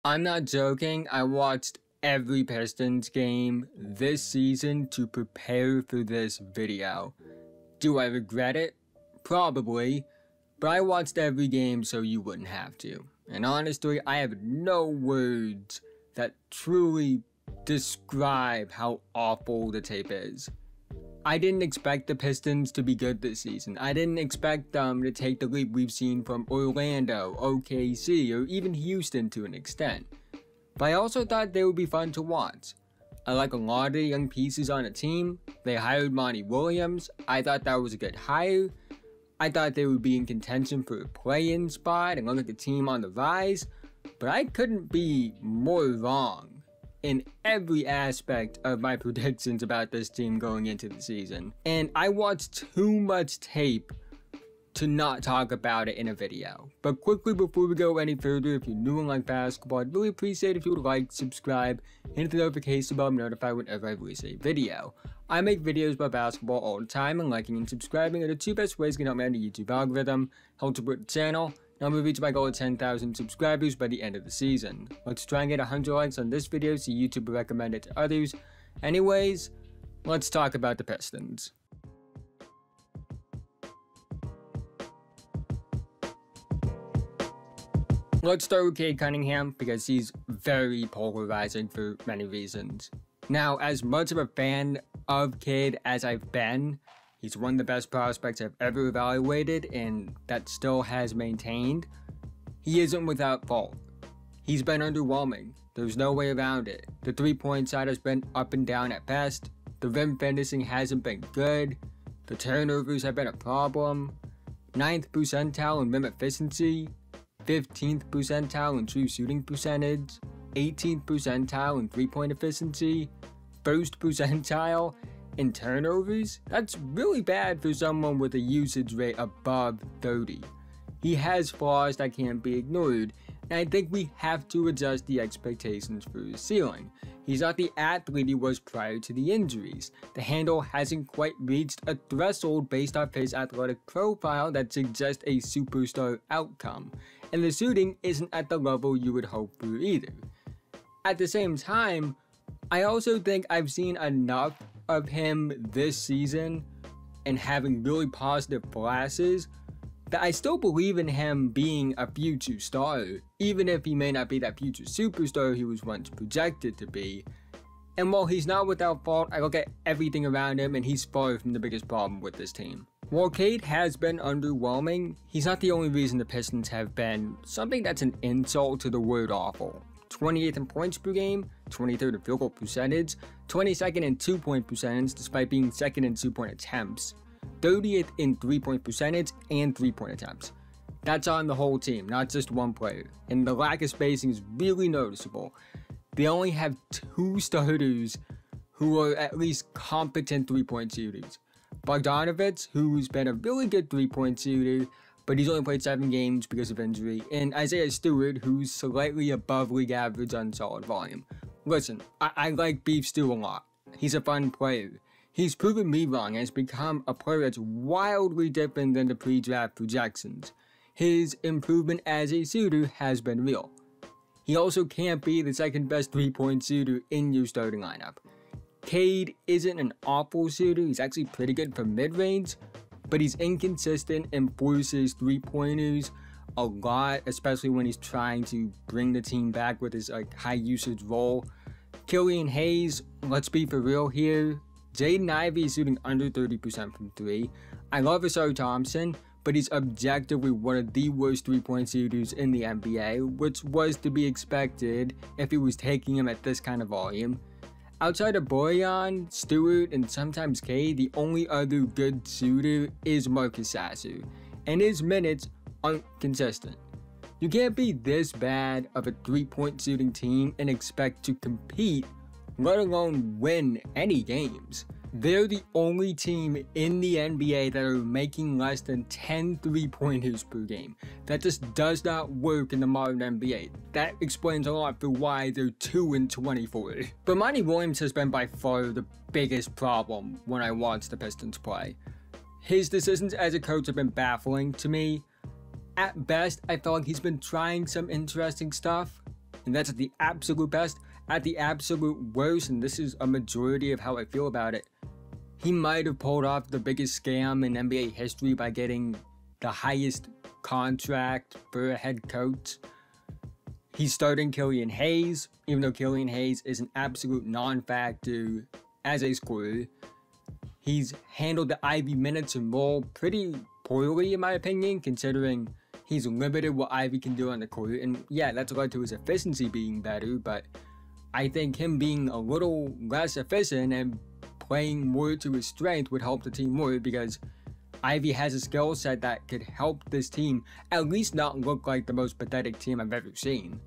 I'm not joking, I watched every Pistons game this season to prepare for this video. Do I regret it? Probably, but I watched every game so you wouldn't have to. And honestly, I have no words that truly describe how awful the tape is. I didn't expect the Pistons to be good this season. I didn't expect them to take the leap we've seen from Orlando, OKC, or even Houston to an extent. But I also thought they would be fun to watch. I like a lot of the young pieces on the team. They hired Monty Williams. I thought that was a good hire. I thought they would be in contention for a play-in spot and look like a team on the rise. But I couldn't be more wrong in every aspect of my predictions about this team going into the season. And I watched too much tape to not talk about it in a video. But quickly before we go any further, if you're new and like basketball, I'd really appreciate if you would like, subscribe, hit the notification bell, and be notified whenever I release a video. I make videos about basketball all the time, and liking and subscribing are the two best ways to help me out the YouTube algorithm, help support the channel. Now I'm going to reach my goal of 10,000 subscribers by the end of the season. Let's try and get 100 likes on this video so YouTube will recommend it to others. Anyways, let's talk about the Pistons. Let's start with Cade Cunningham because he's very polarizing for many reasons. Now, as much of a fan of Cade as I've been, he's one of the best prospects I've ever evaluated and that still has maintained. He isn't without fault. He's been underwhelming. There's no way around it. The three-point side has been up and down at best. The rim finishing hasn't been good. The turnovers have been a problem. 9th percentile in rim efficiency. 15th percentile in true shooting percentage. 18th percentile in three-point efficiency. 1st percentile in turnovers. That's really bad for someone with a usage rate above 30. He has flaws that can't be ignored, and I think we have to adjust the expectations for his ceiling. He's not the athlete he was prior to the injuries. The handle hasn't quite reached a threshold based off his athletic profile that suggests a superstar outcome, and the shooting isn't at the level you would hope for either. At the same time, I also think I've seen enough of him this season and having really positive flashes that I still believe in him being a future star, even if he may not be that future superstar he was once projected to be. And while he's not without fault, I look at everything around him and he's far from the biggest problem with this team. While Cade has been underwhelming, he's not the only reason the Pistons have been something that's an insult to the word awful. 28th in points per game, 23rd in field goal percentage, 22nd in 2-point percentage despite being 2nd in 2-point attempts, 30th in 3-point percentage and 3-point attempts. That's on the whole team, not just one player, and the lack of spacing is really noticeable. They only have 2 starters who are at least competent 3-point shooters. Bogdanovic, who's been a really good 3-point shooter, but he's only played 7 games because of injury, and Isaiah Stewart, who's slightly above league average on solid volume. Listen, I like Beef Stew a lot. He's a fun player. He's proven me wrong and has become a player that's wildly different than the pre-draft projections. His improvement as a shooter has been real. He also can't be the second best 3-point shooter in your starting lineup. Cade isn't an awful shooter, he's actually pretty good from mid-range, but he's inconsistent and forces 3-pointers a lot, especially when he's trying to bring the team back with his high usage role. Killian Hayes, let's be for real here. Jaden Ivey is shooting under 30% from 3. I love Asar Thompson, but he's objectively one of the worst 3-point shooters in the NBA, which was to be expected if he was taking him at this kind of volume. Outside of Bojan, Stewart, and sometimes Cade, the only other good shooter is Marcus Sasser, and his minutes aren't consistent. You can't be this bad of a 3-point shooting team and expect to compete, let alone win any games. They're the only team in the NBA that are making less than 10 3-pointers per game. That just does not work in the modern NBA. That explains a lot for why they're 2-24. But Monty Williams has been by far the biggest problem when I watch the Pistons play. His decisions as a coach have been baffling to me. At best, I feel like he's been trying some interesting stuff. And that's at the absolute best. At the absolute worst, and this is a majority of how I feel about it, he might have pulled off the biggest scam in NBA history by getting the highest contract for a head coach. He's starting Killian Hayes, even though Killian Hayes is an absolute non-factor as a scorer. He's handled the Ivy minutes and role pretty poorly, in my opinion, considering he's limited what Ivy can do on the court. And yeah, that's led to his efficiency being better, but I think him being a little less efficient and playing more to his strength would help the team more, because Ivy has a skill set that could help this team at least not look like the most pathetic team I've ever seen.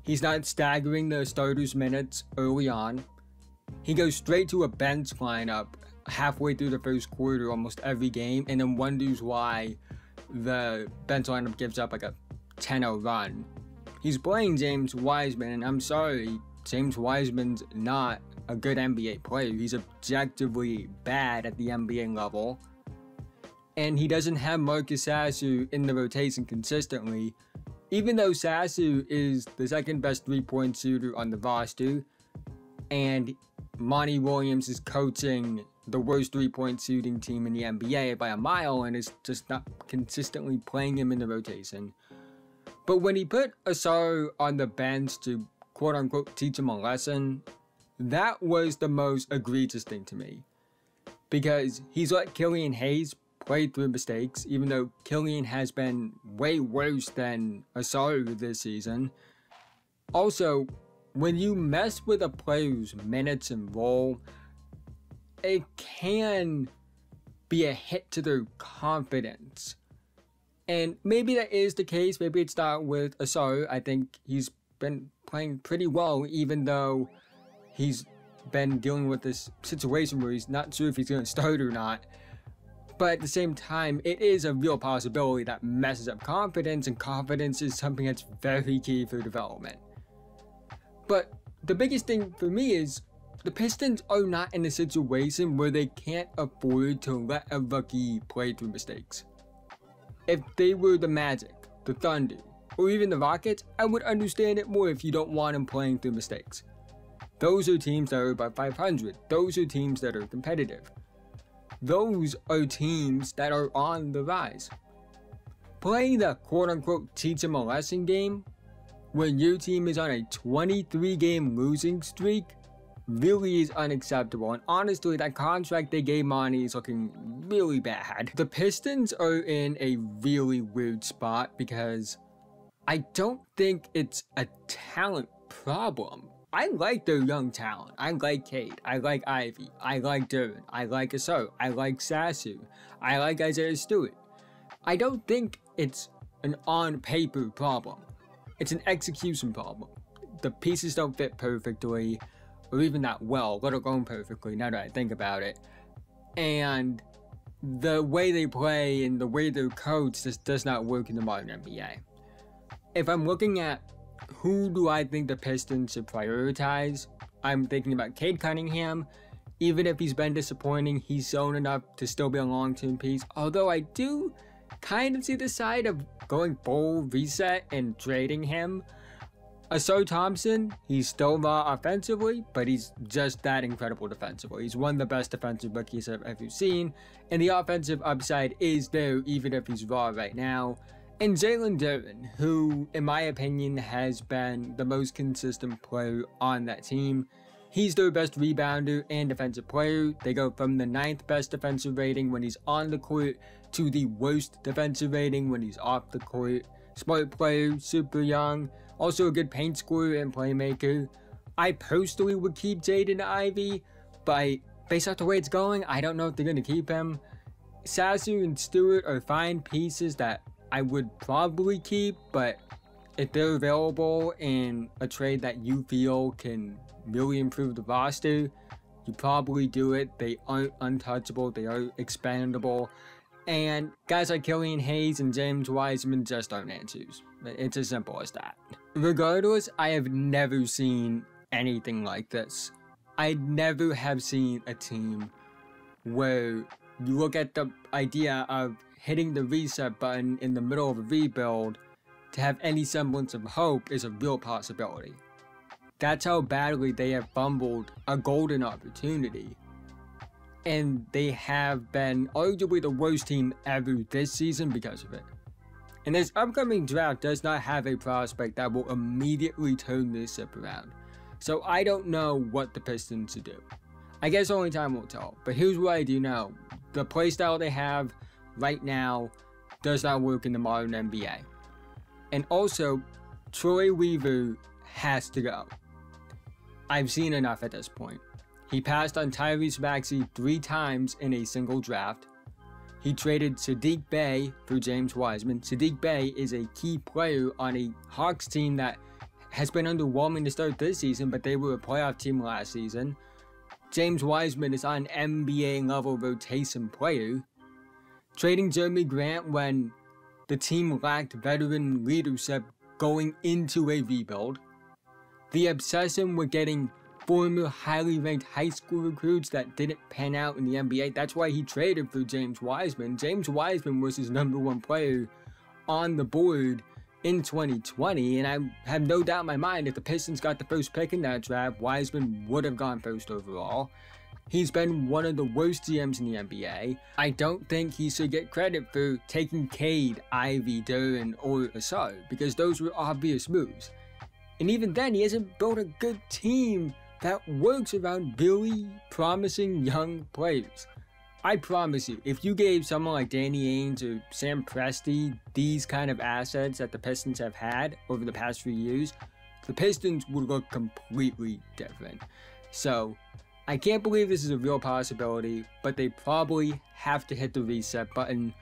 He's not staggering the starters' minutes early on. He goes straight to a bench lineup halfway through the first quarter almost every game, and then wonders why the bench lineup gives up like a 10-0 run. He's playing James Wiseman, and I'm sorry, James Wiseman's not a good NBA player. He's objectively bad at the NBA level. And he doesn't have Marcus Sasser in the rotation consistently, even though Sasser is the second best three-point shooter on the roster, and Monty Williams is coaching the worst three-point shooting team in the NBA by a mile and is just not consistently playing him in the rotation. But when he put Asar on the bench to quote-unquote teach him a lesson, that was the most egregious thing to me. Because he's let Killian Hayes play through mistakes, even though Killian has been way worse than Asar this season. Also, when you mess with a player's minutes and role, it can be a hit to their confidence. And maybe that is the case. Maybe it's not with Asar. I think he's been playing pretty well, even though he's been dealing with this situation where he's not sure if he's going to start or not. But at the same time, it is a real possibility that messes up confidence, and confidence is something that's very key for development. But the biggest thing for me is the Pistons are not in a situation where they can't afford to let a rookie play through mistakes. If they were the Magic, the Thunder, or even the Rockets, I would understand it more if you don't want him playing through mistakes. Those are teams that are above 500. Those are teams that are competitive. Those are teams that are on the rise. Playing the quote-unquote teach him a lesson game when your team is on a 23-game losing streak really is unacceptable. And honestly, that contract they gave Monty is looking really bad. The Pistons are in a really weird spot because I don't think it's a talent problem. I like their young talent. I like Cade. I like Ivy. I like Duran. I like Asar. I like Sasser. I like Isaiah Stewart. I don't think it's an on-paper problem. It's an execution problem. The pieces don't fit perfectly, or even that well, let alone perfectly, now that I think about it. And the way they play and the way they're coached just does not work in the modern NBA. If I'm looking at who do I think the Pistons should prioritize, I'm thinking about Cade Cunningham. Even if he's been disappointing, he's shown enough to still be a long-term piece. Although I do kind of see the side of going full reset and trading him. Asar Thompson, he's still raw offensively, but he's just that incredible defensively. He's one of the best defensive rookies I've ever seen, and the offensive upside is there even if he's raw right now. And Jalen Duran, who, in my opinion, has been the most consistent player on that team. He's their best rebounder and defensive player. They go from the 9th best defensive rating when he's on the court to the worst defensive rating when he's off the court. Smart player, super young, also a good paint scorer and playmaker. I personally would keep Jaden Ivey, but based off the way it's going, I don't know if they're going to keep him. Sasser and Stewart are fine pieces that I would probably keep, but if they're available in a trade that you feel can really improve the roster, you probably do it. They aren't untouchable, they are expandable, and guys like Killian Hayes and James Wiseman just aren't answers. It's as simple as that. Regardless, I have never seen anything like this. I never have seen a team where you look at the idea of hitting the reset button in the middle of a rebuild to have any semblance of hope is a real possibility. That's how badly they have fumbled a golden opportunity. And they have been arguably the worst team ever this season because of it. And this upcoming draft does not have a prospect that will immediately turn this ship around. So I don't know what the Pistons should do. I guess only time will tell. But here's what I do know. The playstyle they have right now does not work in the modern NBA. And also, Troy Weaver has to go. I've seen enough at this point. He passed on Tyrese Maxey 3 times in a single draft. He traded Saddiq Bey for James Wiseman. Saddiq Bey is a key player on a Hawks team that has been underwhelming to start this season, but they were a playoff team last season. James Wiseman is on an NBA level rotation player. Trading Jeremy Grant when the team lacked veteran leadership going into a rebuild. The obsession with getting former highly ranked high school recruits that didn't pan out in the NBA. That's why he traded for James Wiseman. James Wiseman was his #1 player on the board in 2020, and I have no doubt in my mind if the Pistons got the first pick in that draft, Wiseman would have gone first overall. He's been one of the worst GMs in the NBA. I don't think he should get credit for taking Cade, Ivy, Duren, or Asar, because those were obvious moves. And even then, he hasn't built a good team that works around really promising young players. I promise you, if you gave someone like Danny Ainge or Sam Presti these kind of assets that the Pistons have had over the past few years, the Pistons would look completely different. So, I can't believe this is a real possibility, but they probably have to hit the reset button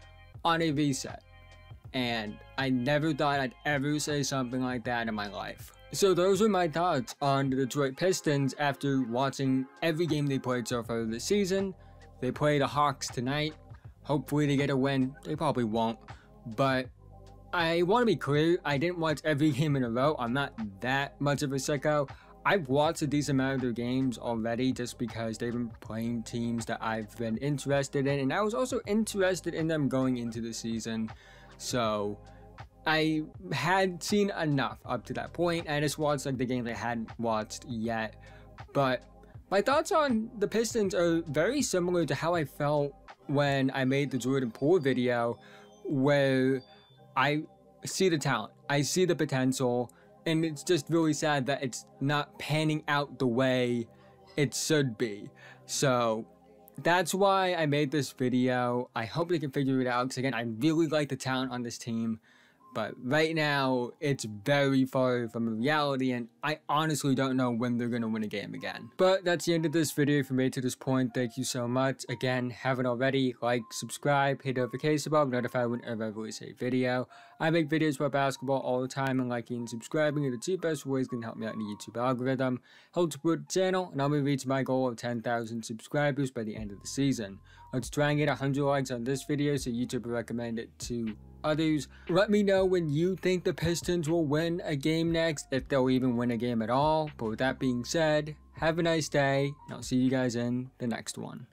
on a reset. And I never thought I'd ever say something like that in my life. So those are my thoughts on the Detroit Pistons after watching every game they played so far this season. They play the Hawks tonight. Hopefully they get a win. They probably won't. But I want to be clear, I didn't watch every game in a row. I'm not that much of a sicko. I've watched a decent amount of their games already just because they've been playing teams that I've been interested in. And I was also interested in them going into the season. So I had seen enough up to that point. I just watched like the games I hadn't watched yet. But my thoughts on the Pistons are very similar to how I felt when I made the Jordan Poole video, where I see the talent, I see the potential, and it's just really sad that it's not panning out the way it should be. So that's why I made this video. I hope they can figure it out, because again, I really like the talent on this team. But right now, it's very far from reality, and I honestly don't know when they're going to win a game again. But that's the end of this video. If you made it to this point, thank you so much. Again, haven't already, like, subscribe, hit the notification bell, notify whenever I release a video. I make videos about basketball all the time, and liking and subscribing are the 2 best ways that can help me out in the YouTube algorithm, help support the channel, and I'll be reaching my goal of 10,000 subscribers by the end of the season. Let's try and get 100 likes on this video so YouTube will recommend it to others. Let me know when you think the Pistons will win a game next, if they'll even win a game at all. But with that being said, have a nice day, and I'll see you guys in the next one.